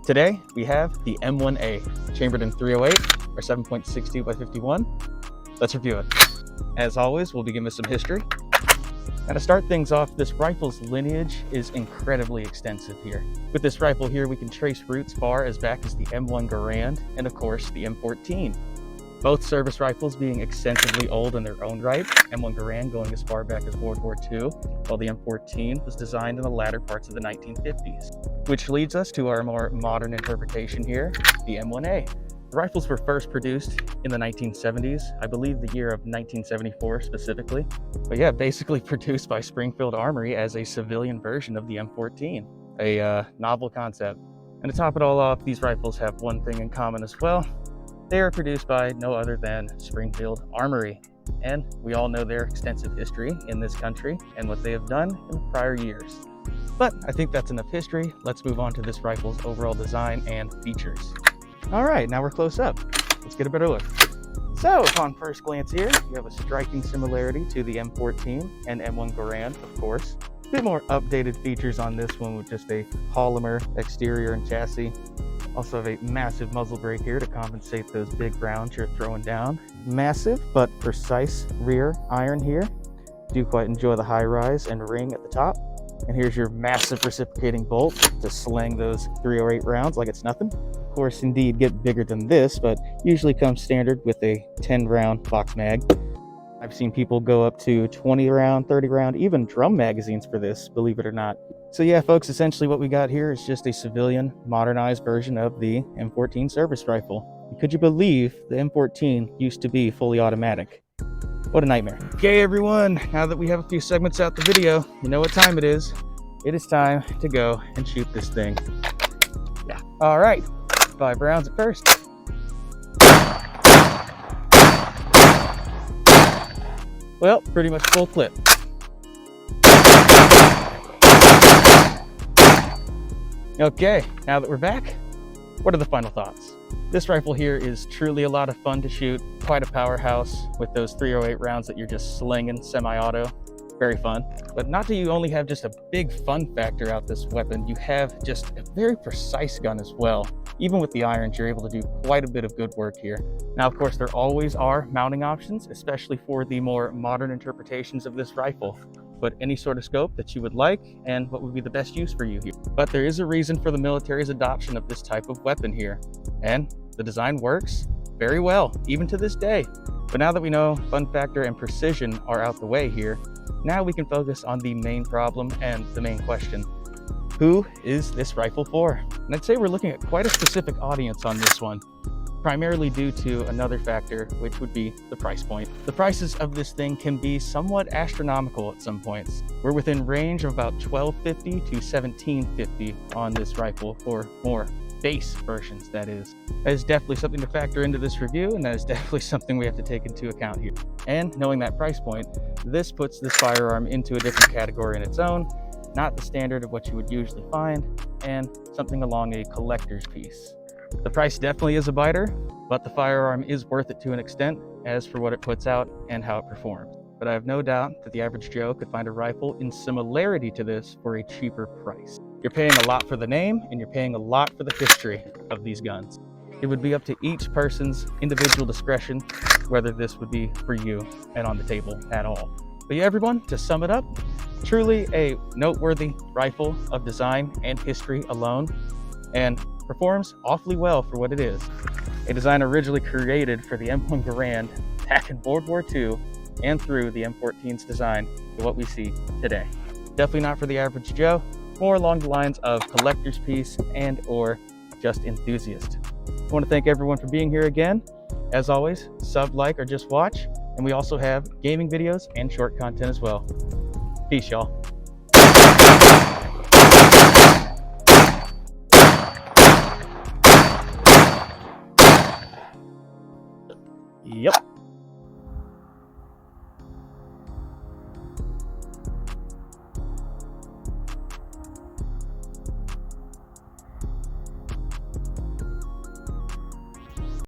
Today we have the M1A, chambered in .308 or 7.62 by 51. Let's review it. As always, we'll begin with some history. Now to start things off, this rifle's lineage is incredibly extensive here. With this rifle here, we can trace roots far as back as the M1 Garand and of course the M14. Both service rifles being extensively old in their own right, M1 Garand going as far back as World War II, while the M14 was designed in the latter parts of the 1950s. Which leads us to our more modern interpretation here, the M1A. The rifles were first produced in the 1970s, I believe the year of 1974 specifically. But yeah, basically produced by Springfield Armory as a civilian version of the M14, a novel concept. And to top it all off, these rifles have one thing in common as well. They are produced by no other than Springfield Armory, and we all know their extensive history in this country and what they have done in prior years. But I think that's enough history. Let's move on to this rifle's overall design and features. All right, now we're close up. Let's get a better look. So upon first glance here, you have a striking similarity to the M14 and M1 Garand, of course. A bit more updated features on this one with just a polymer exterior and chassis. Also have a massive muzzle brake here to compensate those big rounds you're throwing down. Massive but precise rear iron here. Do quite enjoy the high rise and ring at the top. And here's your massive reciprocating bolt to sling those .308 rounds like it's nothing. Of course, indeed get bigger than this, but usually comes standard with a 10 round box mag. I've seen people go up to 20 round, 30 round, even drum magazines for this, believe it or not. So yeah, folks, essentially what we got here is just a civilian, modernized version of the M14 service rifle. Could you believe the M14 used to be fully automatic? What a nightmare. Okay, everyone, now that we have a few segments out the video, you know what time it is. It is time to go and shoot this thing. Yeah. All right, 5 rounds at first. Well, pretty much full clip. Okay, now that we're back, what are the final thoughts? This rifle here is truly a lot of fun to shoot, quite a powerhouse with those .308 rounds that you're just slinging semi-auto. Very fun. But not do you only have just a big fun factor out this weapon, you have just a very precise gun as well. Even with the irons, you're able to do quite a bit of good work here. Now, of course, there always are mounting options, especially for the more modern interpretations of this rifle. But any sort of scope that you would like and what would be the best use for you here. But there is a reason for the military's adoption of this type of weapon here. And the design works very well, even to this day. But now that we know fun factor and precision are out the way here, now we can focus on the main problem and the main question. Who is this rifle for? And I'd say we're looking at quite a specific audience on this one, primarily due to another factor, which would be the price point. The prices of this thing can be somewhat astronomical at some points. We're within range of about $1,250 to $1,750 on this rifle for more base versions, that is. That is definitely something to factor into this review, and that is definitely something we have to take into account here. And knowing that price point, this puts this firearm into a different category in its own, not the standard of what you would usually find, and something along a collector's piece. The price definitely is a biter, but the firearm is worth it to an extent as for what it puts out and how it performs. But I have no doubt that the average Joe could find a rifle in similarity to this for a cheaper price. You're paying a lot for the name, and you're paying a lot for the history of these guns. It would be up to each person's individual discretion whether this would be for you and on the table at all. But yeah, everyone, to sum it up, truly a noteworthy rifle of design and history alone, and performs awfully well for what it is. A design originally created for the M1 Garand back in World War II and through the M14's design to what we see today. Definitely not for the average Joe, more along the lines of collector's piece and or just enthusiast. I want to thank everyone for being here again. As always, sub, like, or just watch. And we also have gaming videos and short content as well. Peace, y'all. Yep.